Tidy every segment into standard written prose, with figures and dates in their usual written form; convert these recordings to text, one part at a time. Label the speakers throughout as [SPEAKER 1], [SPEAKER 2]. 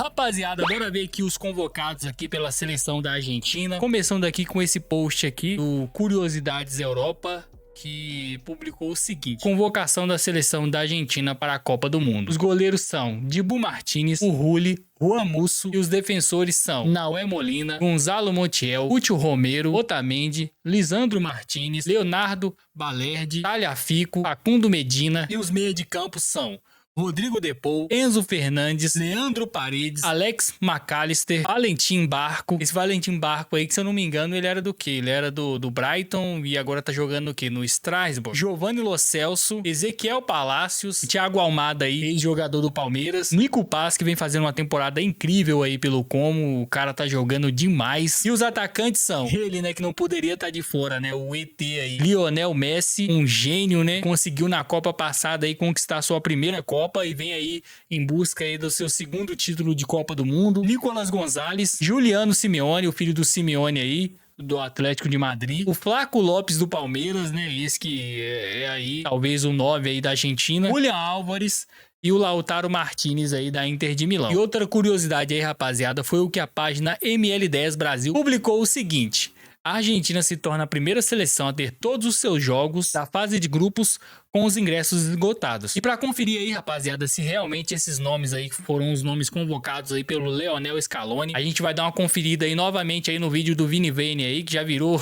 [SPEAKER 1] Rapaziada, bora ver aqui os convocados aqui pela seleção da Argentina. Começando aqui com esse post aqui do Curiosidades Europa, que publicou o seguinte: convocação da seleção da Argentina para a Copa do Mundo. Os goleiros são Dibu Martínez, Urrulli, Juan Musso, e os defensores são Nahuel Molina, Gonzalo Montiel, Útil Romero, Otamendi, Lisandro Martínez, Leonardo Balerdi, Tagliafico, Facundo Medina, e os meia de campo são Rodrigo De Paul, Enzo Fernandes, Leandro Paredes, Alex McAllister, Valentim Barco. Esse Valentim Barco aí, que se eu não me engano, ele era do quê? Ele era do Brighton e agora tá jogando o quê? No Strasbourg. Giovanni Lo Celso, Ezequiel Palacios, Thiago Almada aí, ex-jogador do Palmeiras, Nico Paz, que vem fazendo uma temporada incrível aí pelo Como, o cara tá jogando demais. E os atacantes são ele, né, que não poderia estar de fora, né, o ET aí, Lionel Messi, um gênio, né, conseguiu na Copa passada aí conquistar sua primeira Copa e vem aí em busca aí do seu segundo título de Copa do Mundo. Nicolas Gonzalez, Juliano Simeone, o filho do Simeone aí, do Atlético de Madrid, o Flaco Lopes do Palmeiras, né, esse que é aí talvez o 9 aí da Argentina, Julián Álvares e o Lautaro Martínez aí da Inter de Milão. E outra curiosidade aí, rapaziada, foi o que a página ML10 Brasil publicou o seguinte: a Argentina se torna a primeira seleção a ter todos os seus jogos da fase de grupos com os ingressos esgotados. E para conferir aí, rapaziada, se realmente esses nomes aí foram os nomes convocados aí pelo Lionel Scaloni, a gente vai dar uma conferida aí novamente aí no vídeo do Vini Weiner aí, que já virou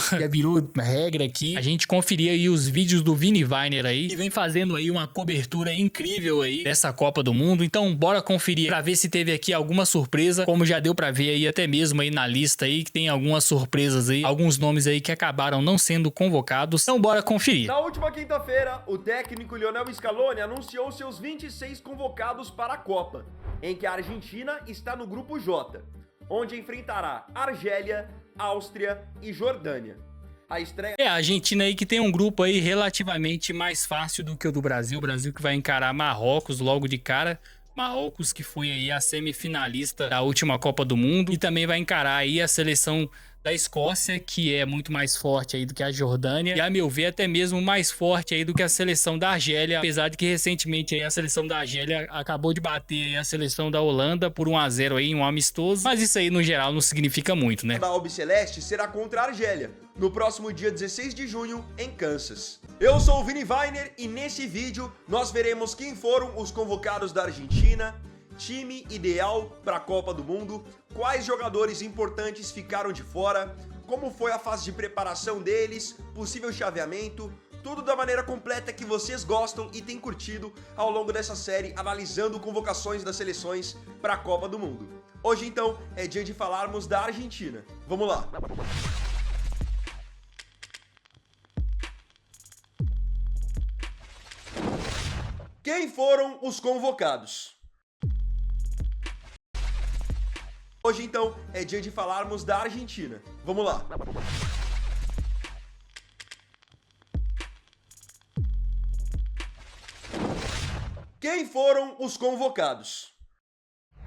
[SPEAKER 1] regra aqui. A gente conferir aí os vídeos do Vini Weiner aí, que vem fazendo aí uma cobertura incrível aí dessa Copa do Mundo. Então bora conferir para ver se teve aqui alguma surpresa, como já deu para ver aí até mesmo aí na lista aí, que tem algumas surpresas aí, alguns nomes aí que acabaram não sendo convocados. Então bora conferir.
[SPEAKER 2] Na última quinta-feira, o técnico Lionel Scaloni anunciou seus 26 convocados para a Copa, em que a Argentina está no grupo J, onde enfrentará Argélia, Áustria e Jordânia. A estreia...
[SPEAKER 1] a Argentina aí que tem um grupo aí relativamente mais fácil do que o do Brasil. O Brasil que vai encarar Marrocos logo de cara. Marrocos que foi aí a semifinalista da última Copa do Mundo, e também vai encarar aí a seleção da Escócia, que é muito mais forte aí do que a Jordânia, e a meu ver até mesmo mais forte aí do que a seleção da Argélia, apesar de que recentemente aí a seleção da Argélia acabou de bater aí a seleção da Holanda por 1-0 aí, um amistoso, mas isso aí no geral não significa muito, né?
[SPEAKER 2] Da Albiceleste será contra a Argélia, no próximo dia 16 de junho, em Kansas. Eu sou o Vini Weiner e nesse vídeo nós veremos quem foram os convocados da Argentina, time ideal para a Copa do Mundo, quais jogadores importantes ficaram de fora, como foi a fase de preparação deles, possível chaveamento, tudo da maneira completa que vocês gostam e têm curtido ao longo dessa série, analisando convocações das seleções para a Copa do Mundo. Hoje então é dia de falarmos da Argentina. Vamos lá! Quem foram os convocados? Hoje então é dia de falarmos da Argentina. Vamos lá! Quem foram os convocados?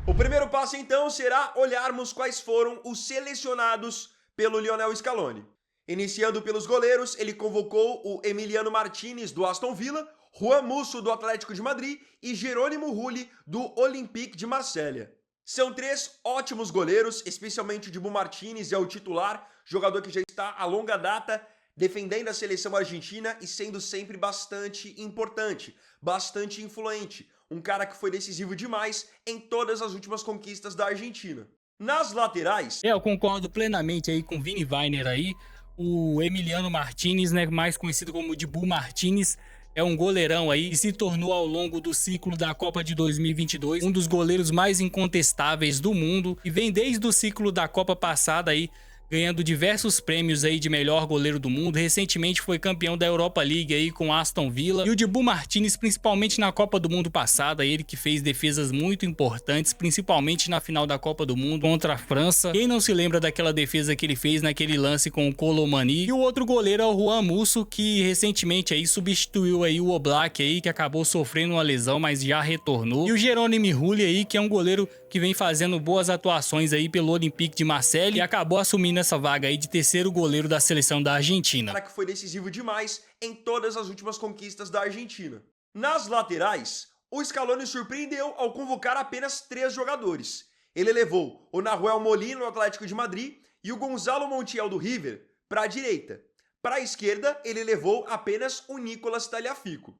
[SPEAKER 2] O primeiro passo então será olharmos quais foram os selecionados pelo Lionel Scaloni. Iniciando pelos goleiros, ele convocou o Emiliano Martínez do Aston Villa, Juan Musso do Atlético de Madrid e Jerônimo Rulli do Olympique de Marselha. São três ótimos goleiros, especialmente o Dibu Martínez é o titular, jogador que já está a longa data defendendo a seleção argentina e sendo sempre bastante importante, bastante influente. Um cara que foi decisivo demais em todas as últimas conquistas da Argentina. Nas laterais...
[SPEAKER 1] eu concordo plenamente aí com o Vini Weiner aí. O Emiliano Martínez, né, mais conhecido como Dibu Martínez, é um goleirão aí e se tornou ao longo do ciclo da Copa de 2022 um dos goleiros mais incontestáveis do mundo e vem desde o ciclo da Copa passada aí ganhando diversos prêmios aí de melhor goleiro do mundo. Recentemente foi campeão da Europa League aí com Aston Villa. E o Dibu Martínez, principalmente na Copa do Mundo passada, ele que fez defesas muito importantes, principalmente na final da Copa do Mundo contra a França. Quem não se lembra daquela defesa que ele fez naquele lance com o Colomani? E o outro goleiro é o Juan Musso, que recentemente aí substituiu aí o Oblak aí, que acabou sofrendo uma lesão, mas já retornou. E o Jerônimo Rulli aí, que é um goleiro que vem fazendo boas atuações aí pelo Olympique de Marselha e acabou assumindo essa vaga aí de terceiro goleiro da seleção da Argentina.
[SPEAKER 2] Cara que foi decisivo demais em todas as últimas conquistas da Argentina. Nas laterais, o Scaloni surpreendeu ao convocar apenas 3 jogadores. Ele levou o Nahuel Molina do Atlético de Madrid e o Gonzalo Montiel do River para a direita. Para a esquerda, ele levou apenas o Nicolas Tagliafico.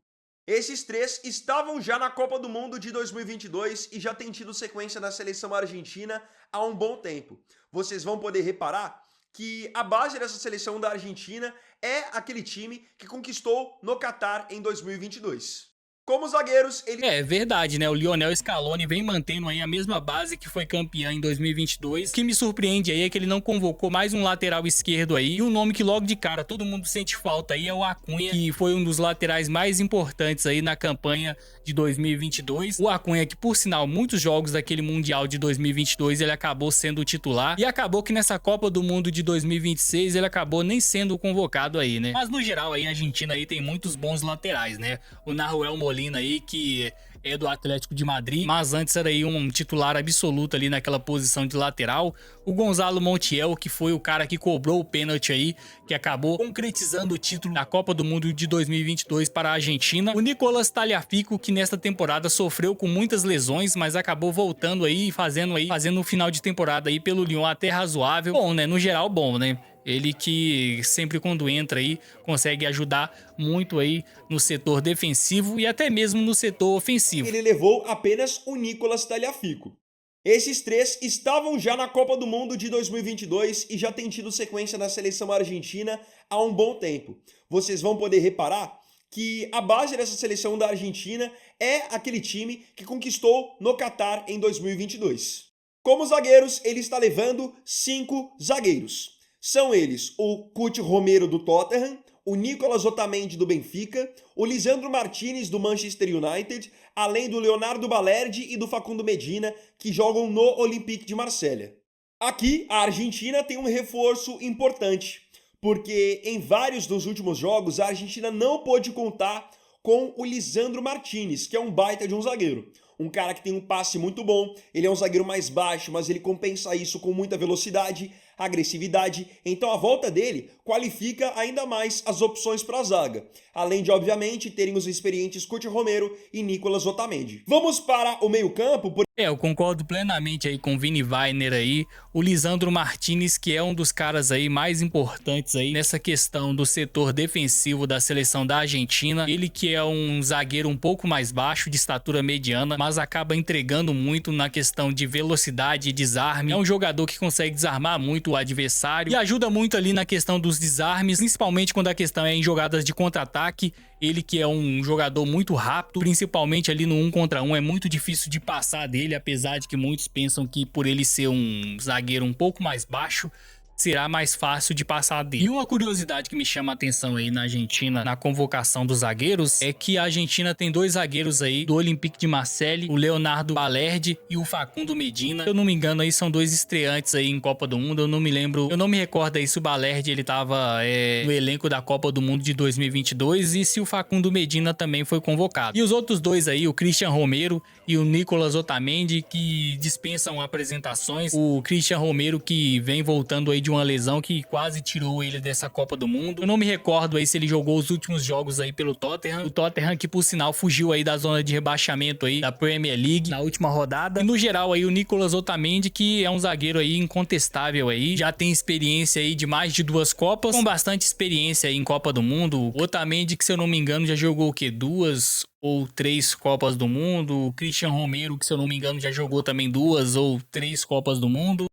[SPEAKER 2] Esses três estavam já na Copa do Mundo de 2022 e já têm tido sequência na seleção argentina há um bom tempo. Vocês vão poder reparar que a base dessa seleção da Argentina é aquele time que conquistou no Catar em 2022. Como zagueiros, ele...
[SPEAKER 1] É verdade, né? O Lionel Scaloni vem mantendo aí a mesma base que foi campeã em 2022. O que me surpreende aí é que ele não convocou mais um lateral esquerdo aí. E um nome que logo de cara todo mundo sente falta aí é o Acunha, que foi um dos laterais mais importantes aí na campanha de 2022. O Acunha que, por sinal, muitos jogos daquele Mundial de 2022 ele acabou sendo titular. E acabou que nessa Copa do Mundo de 2026 ele acabou nem sendo convocado aí, né? Mas no geral aí a Argentina aí tem muitos bons laterais, né? O Nahuel Molina aí, que é do Atlético de Madrid, mas antes era aí um titular absoluto ali naquela posição de lateral. O Gonzalo Montiel, que foi o cara que cobrou o pênalti aí, que acabou concretizando o título da Copa do Mundo de 2022 para a Argentina. O Nicolas Tagliafico, que nesta temporada sofreu com muitas lesões, mas acabou voltando aí, fazendo o final de temporada aí pelo Lyon até razoável. Bom, né? No geral, bom, né? Ele que sempre quando entra aí consegue ajudar muito aí no setor defensivo e até mesmo no setor ofensivo.
[SPEAKER 2] Ele levou apenas o Nicolas Tagliafico. Esses três estavam já na Copa do Mundo de 2022 e já têm tido sequência na seleção argentina há um bom tempo. Vocês vão poder reparar que a base dessa seleção da Argentina é aquele time que conquistou no Catar em 2022. Como zagueiros, ele está levando 5 zagueiros. São eles o Cuti Romero do Tottenham, o Nicolas Otamendi do Benfica, o Lisandro Martinez do Manchester United, além do Leonardo Balerdi e do Facundo Medina, que jogam no Olympique de Marselha. Aqui, a Argentina tem um reforço importante, porque em vários dos últimos jogos a Argentina não pôde contar com o Lisandro Martinez, que é um baita de um zagueiro. Um cara que tem um passe muito bom, ele é um zagueiro mais baixo, mas ele compensa isso com muita velocidade, agressividade, então a volta dele qualifica ainda mais as opções para a zaga, além de, obviamente, terem os experientes Cuti Romero e Nicolas Otamendi. Vamos para o meio-campo.
[SPEAKER 1] Eu concordo plenamente aí com o Vini Weiner aí, o Lisandro Martinez, que é um dos caras aí mais importantes aí nessa questão do setor defensivo da seleção da Argentina. Ele que é um zagueiro um pouco mais baixo, de estatura mediana, mas acaba entregando muito na questão de velocidade e desarme. É um jogador que consegue desarmar muito o adversário e ajuda muito ali na questão dos desarmes, principalmente quando a questão é em jogadas de contra-ataque. Ele que é um jogador muito rápido, principalmente ali no 1 contra 1, é muito difícil de passar dele, apesar de que muitos pensam que por ele ser um zagueiro um pouco mais baixo, será mais fácil de passar dele. E uma curiosidade que me chama a atenção aí na Argentina, na convocação dos zagueiros, é que a Argentina tem 2 zagueiros aí do Olympique de Marseille, o Leonardo Balerdi e o Facundo Medina. Se eu não me engano aí são 2 estreantes aí em Copa do Mundo, eu não me recordo aí se o Balerdi ele tava no elenco da Copa do Mundo de 2022 e se o Facundo Medina também foi convocado. E os outros 2 aí, o Cristian Romero e o Nicolas Otamendi, que dispensam apresentações. O Cristian Romero que vem voltando aí de uma lesão que quase tirou ele dessa Copa do Mundo. Eu não me recordo aí se ele jogou os últimos jogos aí pelo Tottenham. O Tottenham que, por sinal, fugiu aí da zona de rebaixamento aí da Premier League na última rodada. E no geral aí o Nicolas Otamendi, que é um zagueiro aí incontestável aí. Já tem experiência aí de mais de 2 Copas, com bastante experiência aí em Copa do Mundo. O Otamendi, que se eu não me engano já jogou o quê? 2 ou 3 Copas do Mundo. O Cristian Romero, que se eu não me engano já jogou também 2 ou 3 Copas do Mundo.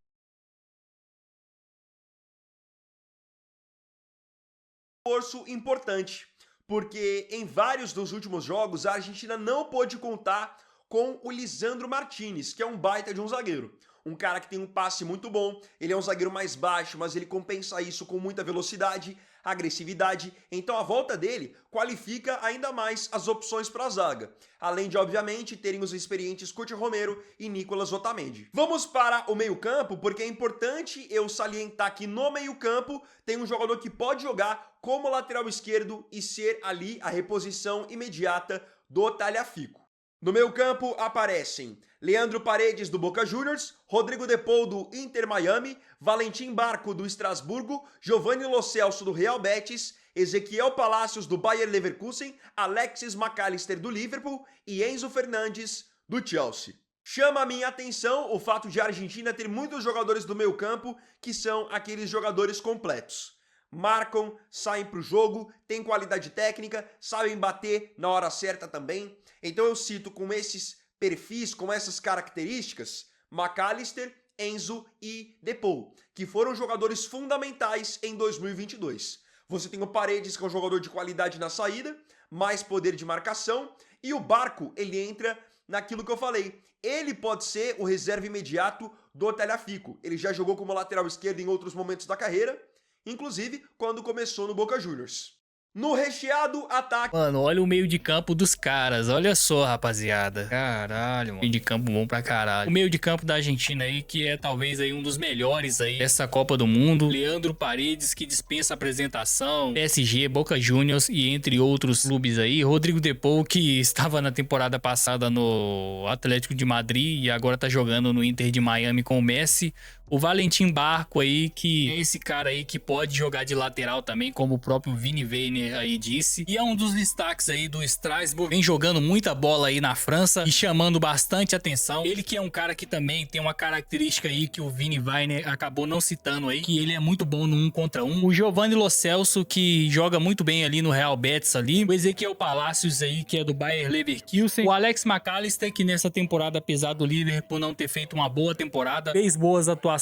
[SPEAKER 2] Reforço importante, porque em vários dos últimos jogos a Argentina não pôde contar com o Lisandro Martinez, que é um baita de um zagueiro. Um cara que tem um passe muito bom, ele é um zagueiro mais baixo, mas ele compensa isso com muita velocidade, agressividade, então a volta dele qualifica ainda mais as opções para a zaga, além de, obviamente, terem os experientes Cuti Romero e Nicolas Otamendi. Vamos para o meio-campo, porque é importante eu salientar que no meio-campo tem um jogador que pode jogar como lateral esquerdo e ser ali a reposição imediata do Tagliafico. No meio-campo aparecem Leandro Paredes do Boca Juniors, Rodrigo De Paul do Inter Miami, Valentim Barco do Estrasburgo, Giovanni Lo Celso do Real Betis, Ezequiel Palacios do Bayer Leverkusen, Alexis McAllister do Liverpool e Enzo Fernandes do Chelsea. Chama a minha atenção o fato de a Argentina ter muitos jogadores do meio campo que são aqueles jogadores completos. Marcam, saem para o jogo, têm qualidade técnica, sabem bater na hora certa também. Então eu cito com esses perfis, com essas características, McAllister, Enzo e Depou, que foram jogadores fundamentais em 2022. Você tem o Paredes, que é um jogador de qualidade na saída, mais poder de marcação, e o Barco, ele entra naquilo que eu falei. Ele pode ser o reserva imediato do Tagliafico. Ele já jogou como lateral esquerdo em outros momentos da carreira, inclusive quando começou no Boca Juniors. No recheado ataque...
[SPEAKER 1] Mano, olha o meio de campo dos caras. Olha só, rapaziada. Caralho, mano. Meio de campo bom pra caralho. O meio de campo da Argentina aí, que é talvez aí um dos melhores aí dessa Copa do Mundo. Leandro Paredes, que dispensa apresentação. PSG, Boca Juniors e entre outros clubes aí. Rodrigo Depou, que estava na temporada passada no Atlético de Madrid e agora tá jogando no Inter de Miami com o Messi. O Valentim Barco aí, que é esse cara aí que pode jogar de lateral também, como o próprio Vini Weiner aí disse. E é um dos destaques aí do Strasbourg. Vem jogando muita bola aí na França e chamando bastante atenção. Ele que é um cara que também tem uma característica aí que o Vini Weiner acabou não citando aí, que ele é muito bom no 1 contra 1. O Giovanni Lo Celso, que joga muito bem ali no Real Betis ali. O Ezequiel Palacios aí, que é do Bayer Leverkusen. O Alex McAllister, que nessa temporada, apesar do Liverpool não ter feito uma boa temporada, fez boas atuações.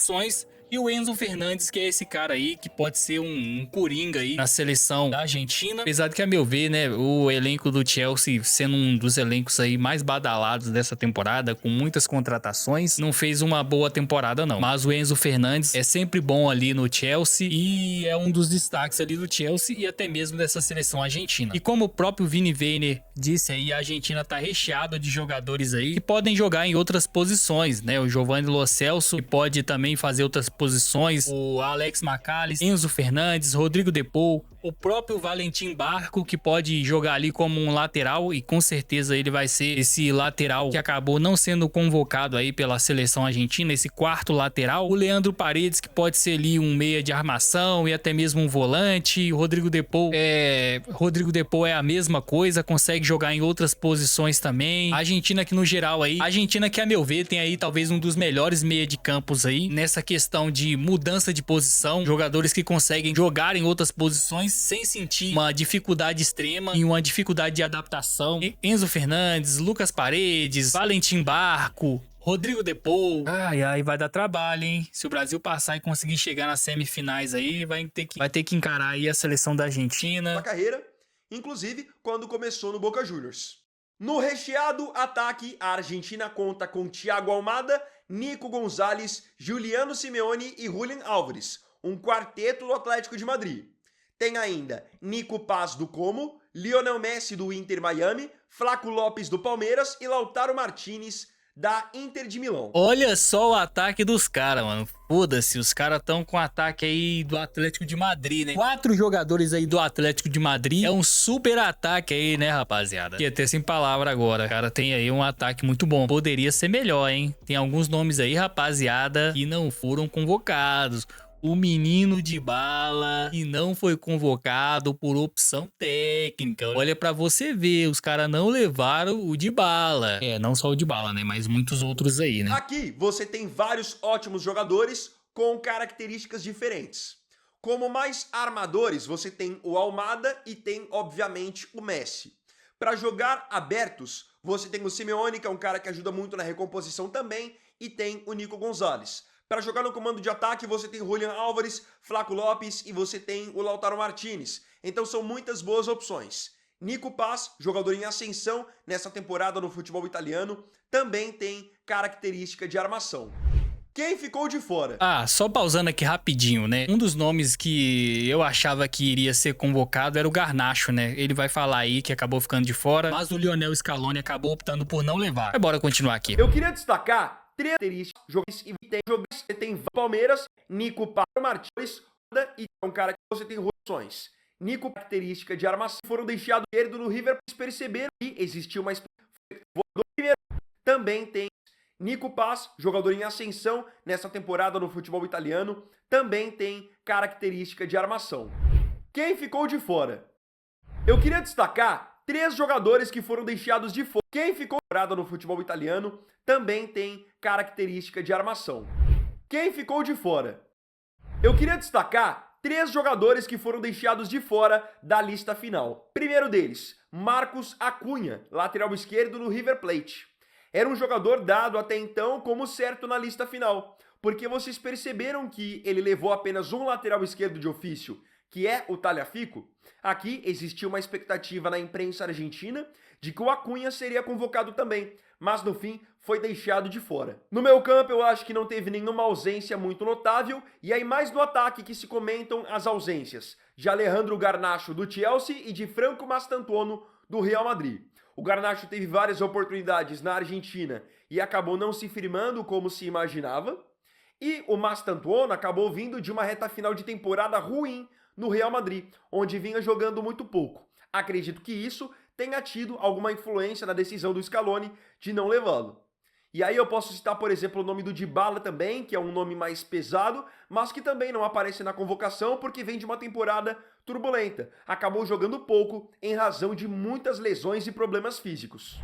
[SPEAKER 1] E o Enzo Fernandes, que é esse cara aí, que pode ser um coringa aí na seleção da Argentina. Apesar de que, a meu ver, né, o elenco do Chelsea, sendo um dos elencos aí mais badalados dessa temporada, com muitas contratações, não fez uma boa temporada, não. Mas o Enzo Fernandes é sempre bom ali no Chelsea e é um dos destaques ali do Chelsea e até mesmo dessa seleção argentina. E como o próprio Vini Weiner disse aí, a Argentina tá recheada de jogadores aí que podem jogar em outras posições, né? O Giovanni Lo Celso, que pode também fazer outras posições, o Alex McAllister, Enzo Fernandes, Rodrigo Depou, o próprio Valentim Barco, que pode jogar ali como um lateral e com certeza ele vai ser esse lateral que acabou não sendo convocado aí pela seleção argentina, esse quarto lateral. O Leandro Paredes, que pode ser ali um meia de armação e até mesmo um volante. O Rodrigo Depou é a mesma coisa, consegue jogar em outras posições também. A Argentina que no geral aí, a Argentina que a meu ver tem aí talvez um dos melhores meia de campos aí nessa questão de mudança de posição, jogadores que conseguem jogar em outras posições sem sentir uma dificuldade extrema e uma dificuldade de adaptação. Enzo Fernandes, Lucas Paredes, Valentim Barco, Rodrigo Depou. Ai, vai dar trabalho, hein? Se o Brasil passar e conseguir chegar nas semifinais aí, vai ter que encarar aí a seleção da Argentina.
[SPEAKER 2] Na carreira, inclusive quando começou no Boca Juniors. No recheado ataque, a Argentina conta com Thiago Almada, Nico Gonzalez, Juliano Simeone e Julián Álvares, um quarteto do Atlético de Madrid. Tem ainda Nico Paz do Como, Lionel Messi do Inter Miami, Flaco Lopes do Palmeiras e Lautaro Martinez da Inter de Milão.
[SPEAKER 1] Olha só o ataque dos caras, mano. Foda-se, os caras estão com ataque aí do Atlético de Madrid, né? 4 jogadores aí do Atlético de Madrid. É um super ataque aí, né, rapaziada? Que até sem palavra agora. O cara tem aí um ataque muito bom. Poderia ser melhor, hein? Tem alguns nomes aí, rapaziada, que não foram convocados. O menino Dybala, que não foi convocado por opção técnica. Olha pra você ver, os caras não levaram o Dybala. Não só o Dybala, né? Mas muitos outros aí, né?
[SPEAKER 2] Aqui você tem vários ótimos jogadores com características diferentes. Como mais armadores, você tem o Almada e tem, obviamente, o Messi. Para jogar abertos, você tem o Simeone, que é um cara que ajuda muito na recomposição também, e tem o Nico Gonzalez. Para jogar no comando de ataque, você tem Julián Álvares, Flaco Lopes e você tem o Lautaro Martinez. Então são muitas boas opções. Nico Paz, jogador em ascensão nessa temporada no futebol italiano, também tem característica de armação. Quem ficou de fora?
[SPEAKER 1] Só pausando aqui rapidinho, né? Um dos nomes que eu achava que iria ser convocado era o Garnacho, né? Ele vai falar aí que acabou ficando de fora, mas o Lionel Scaloni acabou optando por não levar. Mas bora continuar aqui.
[SPEAKER 2] Eu queria destacar três características jogadores e tem Palmeiras, Nico Paz, Martins e é um cara que você tem rotações. Nico, característica de armação, foram deixados esquerdo no River, pois perceberam que existia uma primeiro. Também tem Nico Paz, jogador em ascensão nessa temporada no futebol italiano, também tem característica de armação. Quem ficou de fora? Eu queria destacar 3 jogadores que foram deixados de fora. Quem ficou fora no futebol italiano também tem característica de armação. Quem ficou de fora? Eu queria destacar 3 jogadores que foram deixados de fora da lista final. Primeiro deles, Marcos Acunha, lateral esquerdo no River Plate. Era um jogador dado até então como certo na lista final, porque vocês perceberam que ele levou apenas um lateral esquerdo de ofício, que é o Tagliafico. Aqui existia uma expectativa na imprensa argentina de que o Acunha seria convocado também, mas no fim foi deixado de fora. No meio campo eu acho que não teve nenhuma ausência muito notável, e aí mais no ataque que se comentam as ausências de Alejandro Garnacho do Chelsea e de Franco Mastantuono do Real Madrid. O Garnacho teve várias oportunidades na Argentina e acabou não se firmando como se imaginava, e o Mastantuono acabou vindo de uma reta final de temporada ruim no Real Madrid, onde vinha jogando muito pouco. Acredito que isso tenha tido alguma influência na decisão do Scaloni de não levá-lo. E aí eu posso citar, por exemplo, o nome do Dybala também, que é um nome mais pesado, mas que também não aparece na convocação porque vem de uma temporada turbulenta. Acabou jogando pouco em razão de muitas lesões e problemas físicos.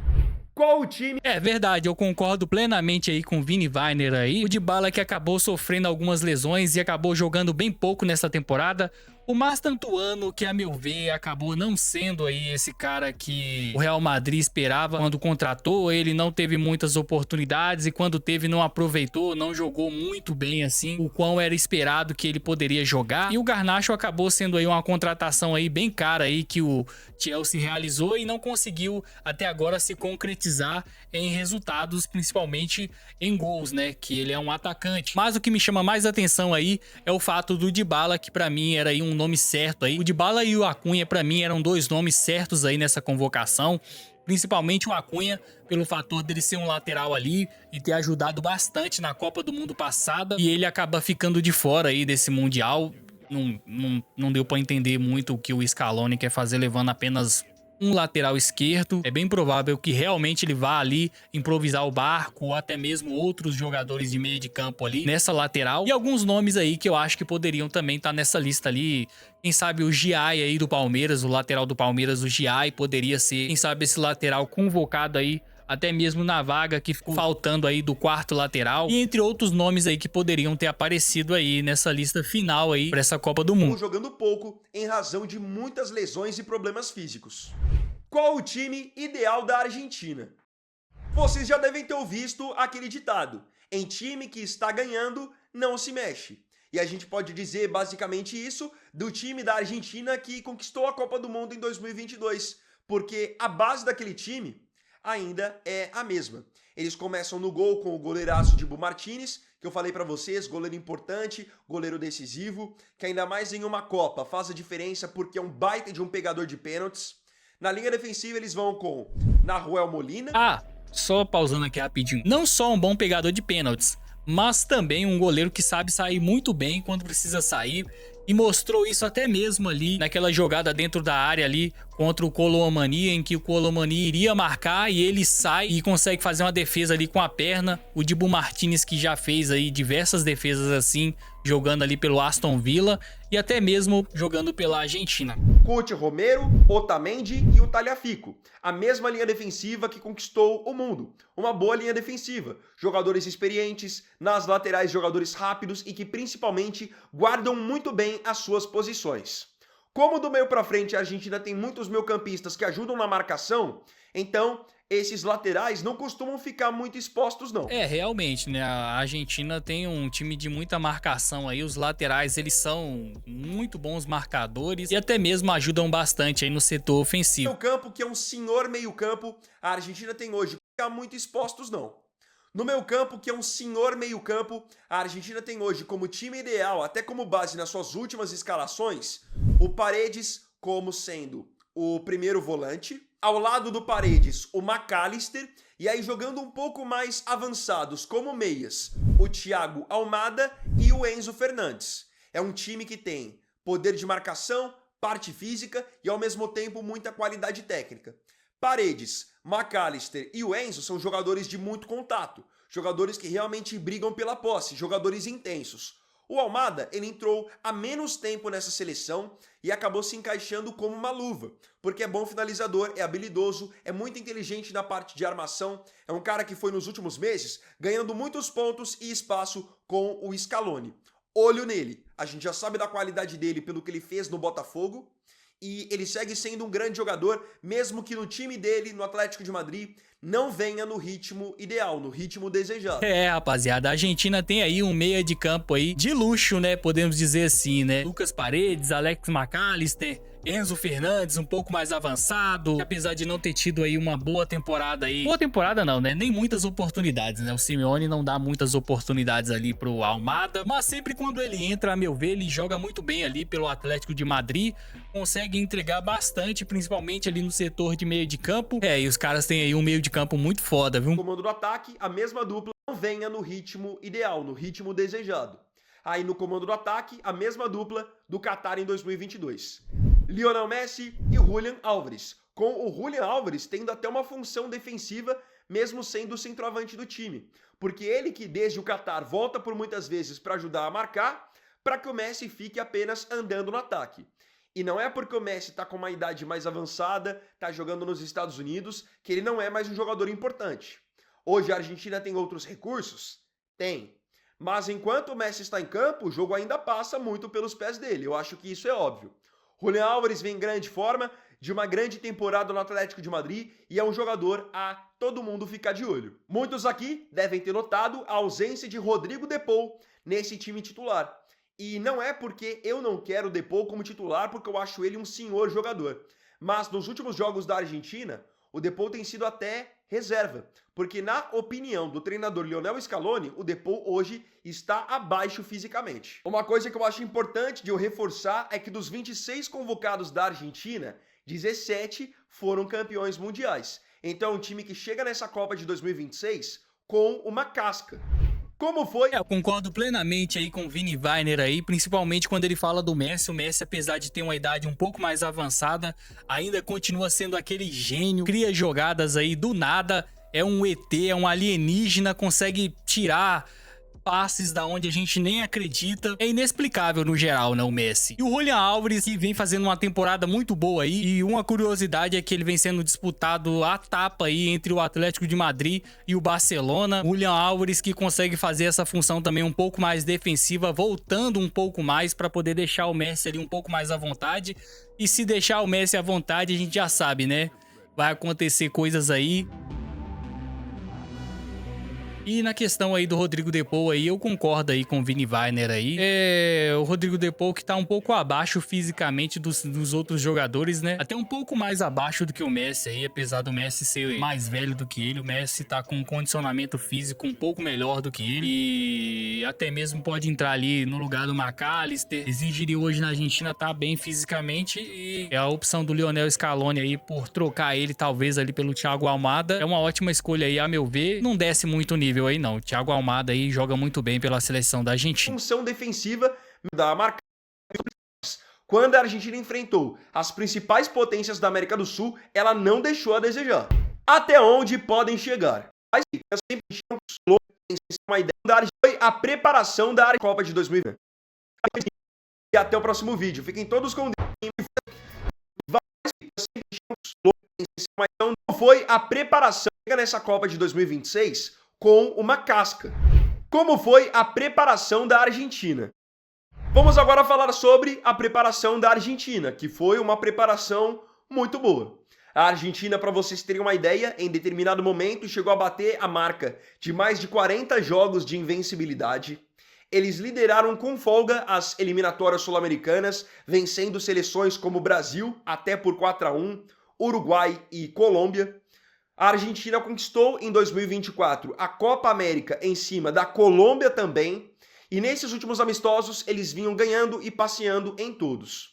[SPEAKER 2] Qual o time?
[SPEAKER 1] É verdade, eu concordo plenamente aí com o Vini Weiner aí. O Dybala que acabou sofrendo algumas lesões e acabou jogando bem pouco nessa temporada. O Mastantuono, que a meu ver acabou não sendo aí esse cara que o Real Madrid esperava quando contratou, ele não teve muitas oportunidades e quando teve não aproveitou, não jogou muito bem assim, o quão era esperado que ele poderia jogar. E o Garnacho acabou sendo aí uma contratação aí bem cara aí que o Chelsea realizou e não conseguiu até agora se concretizar em resultados, principalmente em gols, né, que ele é um atacante. Mas o que me chama mais atenção aí é o fato do Dybala, que pra mim era aí um nome certo aí. O Dybala e o Acunha pra mim eram 2 nomes certos aí nessa convocação, principalmente o Acunha pelo fator dele ser um lateral ali e ter ajudado bastante na Copa do Mundo passada, e ele acaba ficando de fora aí desse Mundial. Não deu pra entender muito o que o Scaloni quer fazer levando apenas um lateral esquerdo. É bem provável que realmente ele vá ali improvisar o barco ou até mesmo outros jogadores de meio de campo ali nessa lateral. E alguns nomes aí que eu acho que poderiam também estar nessa lista ali. Quem sabe o Giai aí do Palmeiras, o lateral do Palmeiras, o Giai poderia ser, quem sabe, esse lateral convocado aí até mesmo na vaga que ficou faltando aí do 4º lateral, e entre outros nomes aí que poderiam ter aparecido aí nessa lista final aí para essa Copa do Mundo.
[SPEAKER 2] Jogando pouco em razão de muitas lesões e problemas físicos. Qual o time ideal da Argentina? Vocês já devem ter visto aquele ditado: em time que está ganhando, não se mexe. E a gente pode dizer basicamente isso do time da Argentina que conquistou a Copa do Mundo em 2022, porque a base daquele time ainda é a mesma. Eles começam no gol com o goleiraço Dibu Martínez, que eu falei pra vocês, goleiro importante, goleiro decisivo, que ainda mais em uma Copa faz a diferença porque é um baita de um pegador de pênaltis. Na linha defensiva eles vão com Nahuel Molina.
[SPEAKER 1] Só pausando aqui rapidinho. Não só um bom pegador de pênaltis, mas também um goleiro que sabe sair muito bem quando precisa sair. E mostrou isso até mesmo ali naquela jogada dentro da área ali contra o Colomani, em que o Colomani iria marcar e ele sai e consegue fazer uma defesa ali com a perna. O Dibu Martínez, que já fez aí diversas defesas assim, jogando ali pelo Aston Villa e até mesmo jogando pela Argentina.
[SPEAKER 2] Cuti Romero, Otamendi e o Tagliafico. A mesma linha defensiva que conquistou o mundo. Uma boa linha defensiva. Jogadores experientes, nas laterais jogadores rápidos e que principalmente guardam muito bem as suas posições. Como do meio pra frente a Argentina tem muitos meio-campistas que ajudam na marcação, então esses laterais não costumam ficar muito expostos não.
[SPEAKER 1] Realmente, né? A Argentina tem um time de muita marcação aí. Os laterais, eles são muito bons marcadores e até mesmo ajudam bastante aí no setor ofensivo.
[SPEAKER 2] No meio campo, que é um senhor meio campo, a Argentina tem hoje ficar muito expostos não. No meio campo, que é um senhor meio campo, a Argentina tem hoje como time ideal, até como base nas suas últimas escalações, o Paredes como sendo o primeiro volante, ao lado do Paredes o McAllister, e aí jogando um pouco mais avançados como meias, o Thiago Almada e o Enzo Fernandes. É um time que tem poder de marcação, parte física e ao mesmo tempo muita qualidade técnica. Paredes, McAllister e o Enzo são jogadores de muito contato, jogadores que realmente brigam pela posse, jogadores intensos. O Almada, ele entrou há menos tempo nessa seleção e acabou se encaixando como uma luva, porque é bom finalizador, é habilidoso, é muito inteligente na parte de armação, é um cara que foi nos últimos meses ganhando muitos pontos e espaço com o Scaloni. Olho nele, a gente já sabe da qualidade dele pelo que ele fez no Botafogo, e ele segue sendo um grande jogador, mesmo que no time dele, no Atlético de Madrid, não venha no ritmo ideal, no ritmo desejado.
[SPEAKER 1] Rapaziada, a Argentina tem aí um meia de campo aí de luxo, né? Podemos dizer assim, né? Lucas Paredes, Alex McAllister, Enzo Fernandes, um pouco mais avançado, apesar de não ter tido aí uma boa temporada aí. Boa temporada não, né? Nem muitas oportunidades, né? O Simeone não dá muitas oportunidades ali pro Almada, mas sempre quando ele entra, a meu ver, ele joga muito bem ali pelo Atlético de Madrid, consegue entregar bastante, principalmente ali no setor de meio de campo. E os caras têm aí um meio de campo muito foda, viu?
[SPEAKER 2] No comando do ataque, a mesma dupla não venha no ritmo ideal, no ritmo desejado. Aí no comando do ataque, a mesma dupla do Qatar em 2022. Lionel Messi e Julián Álvares, com o Julián Álvares tendo até uma função defensiva, mesmo sendo o centroavante do time, porque ele que desde o Qatar volta por muitas vezes para ajudar a marcar, para que o Messi fique apenas andando no ataque. E não é porque o Messi está com uma idade mais avançada, está jogando nos Estados Unidos, que ele não é mais um jogador importante. Hoje a Argentina tem outros recursos? Tem. Mas enquanto o Messi está em campo, o jogo ainda passa muito pelos pés dele. Eu acho que isso é óbvio. Julián Álvares vem em grande forma, de uma grande temporada no Atlético de Madrid e é um jogador a todo mundo ficar de olho. Muitos aqui devem ter notado a ausência de Rodrigo de Paul nesse time titular. E não é porque eu não quero o De Paul como titular, porque eu acho ele um senhor jogador. Mas nos últimos jogos da Argentina, o De Paul tem sido até reserva. Porque na opinião do treinador Lionel Scaloni, o De Paul hoje está abaixo fisicamente. Uma coisa que eu acho importante de eu reforçar é que dos 26 convocados da Argentina, 17 foram campeões mundiais. Então é um time que chega nessa Copa de 2026 com uma casca. Como foi?
[SPEAKER 1] Eu concordo plenamente aí com o Vini Weiner aí, principalmente quando ele fala do Messi. O Messi, apesar de ter uma idade um pouco mais avançada, ainda continua sendo aquele gênio, cria jogadas aí do nada, é um ET, é um alienígena, consegue tirar passes da onde a gente nem acredita. É inexplicável no geral, né, o Messi. E o Julián Álvares, que vem fazendo uma temporada muito boa aí, e uma curiosidade é que ele vem sendo disputado a tapa aí entre o Atlético de Madrid e o Barcelona. O Julián Álvares que consegue fazer essa função também um pouco mais defensiva, voltando um pouco mais para poder deixar o Messi ali um pouco mais à vontade. E se deixar o Messi à vontade, a gente já sabe, né? Vai acontecer coisas aí. E na questão aí do Rodrigo de Paul aí, eu concordo aí com o Vini Weiner aí. O Rodrigo de Paul que tá um pouco abaixo fisicamente dos outros jogadores, né? Até um pouco mais abaixo do que o Messi aí, apesar do Messi ser mais velho do que ele. O Messi tá com um condicionamento físico um pouco melhor do que ele. E até mesmo pode entrar ali no lugar do McAllister. Exigiria hoje na Argentina tá bem fisicamente. E é a opção do Lionel Scaloni aí por trocar ele talvez ali pelo Thiago Almada. É uma ótima escolha aí, a meu ver. Não desce muito o nível aí não. O Thiago Almada aí joga muito bem pela seleção da Argentina.
[SPEAKER 2] Função defensiva da marca. Quando a Argentina enfrentou as principais potências da América do Sul, ela não deixou a desejar. Até onde podem chegar? Mas sempre uma ideia da Argentina foi a preparação da Copa de 2020. E até o próximo vídeo. Fiquem todos com Então foi a preparação nessa Copa de 2026 com uma casca. Como foi a preparação da Argentina? Vamos agora falar sobre a preparação da Argentina, que foi uma preparação muito boa. A Argentina, para vocês terem uma ideia, em determinado momento chegou a bater a marca de mais de 40 jogos de invencibilidade. Eles lideraram com folga as eliminatórias sul-americanas, vencendo seleções como Brasil, até por 4-1, Uruguai e Colômbia. A Argentina conquistou em 2024 a Copa América em cima da Colômbia também, e nesses últimos amistosos eles vinham ganhando e passeando em todos.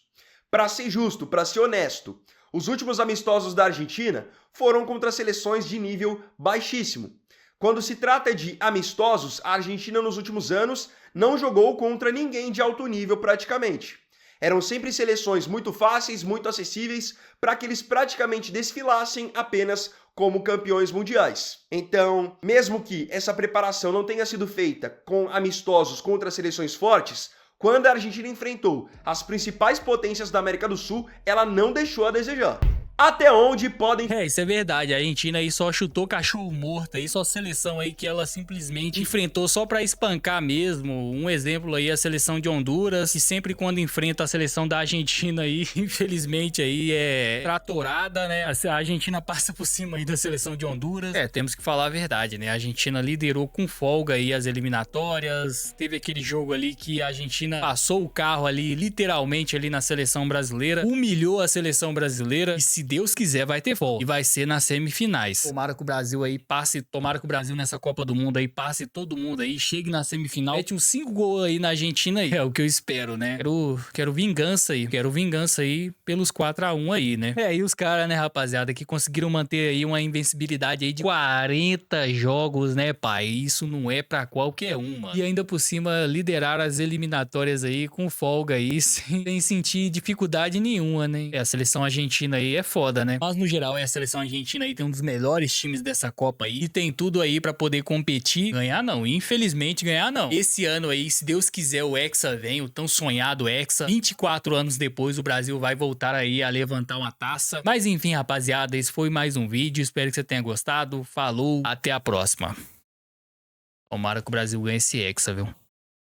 [SPEAKER 2] Para ser justo, para ser honesto, os últimos amistosos da Argentina foram contra seleções de nível baixíssimo. Quando se trata de amistosos, a Argentina nos últimos anos não jogou contra ninguém de alto nível praticamente. Eram sempre seleções muito fáceis, muito acessíveis, para que eles praticamente desfilassem apenas como campeões mundiais. Então, mesmo que essa preparação não tenha sido feita com amistosos contra seleções fortes, quando a Argentina enfrentou as principais potências da América do Sul, ela não deixou a desejar. Até onde podem...
[SPEAKER 1] Isso é verdade. A Argentina aí só chutou cachorro morto aí, só seleção aí que ela simplesmente enfrentou só pra espancar mesmo. Um exemplo aí, a seleção de Honduras, que sempre quando enfrenta a seleção da Argentina aí, infelizmente aí é tratorada, né? A Argentina passa por cima aí da seleção de Honduras. Temos que falar a verdade, né? A Argentina liderou com folga aí as eliminatórias. Teve aquele jogo ali que a Argentina passou o carro ali, literalmente ali na seleção brasileira, humilhou a seleção brasileira e se Deus quiser vai ter volta. E vai ser nas semifinais. Tomara que o Brasil aí passe, tomara que o Brasil nessa Copa do Mundo aí passe todo mundo aí, chegue na semifinal, mete uns 5 gols aí na Argentina aí. É o que eu espero, né? Quero vingança aí. Quero vingança aí pelos 4-1 aí, né? E os caras, né, rapaziada, que conseguiram manter aí uma invencibilidade aí de 40 jogos, né, pai? Isso não é pra qualquer um, mano. E ainda por cima liderar as eliminatórias aí com folga aí, sem sentir dificuldade nenhuma, né? A seleção argentina aí é foda, né? Mas no geral, a seleção argentina aí tem um dos melhores times dessa Copa aí e tem tudo aí pra poder competir. Ganhar não, infelizmente ganhar não. Esse ano aí, se Deus quiser, o Hexa vem, o tão sonhado Hexa. 24 anos depois, o Brasil vai voltar aí a levantar uma taça. Mas enfim, rapaziada, esse foi mais um vídeo. Espero que você tenha gostado. Falou, até a próxima. Tomara que o Brasil ganhe esse Hexa, viu?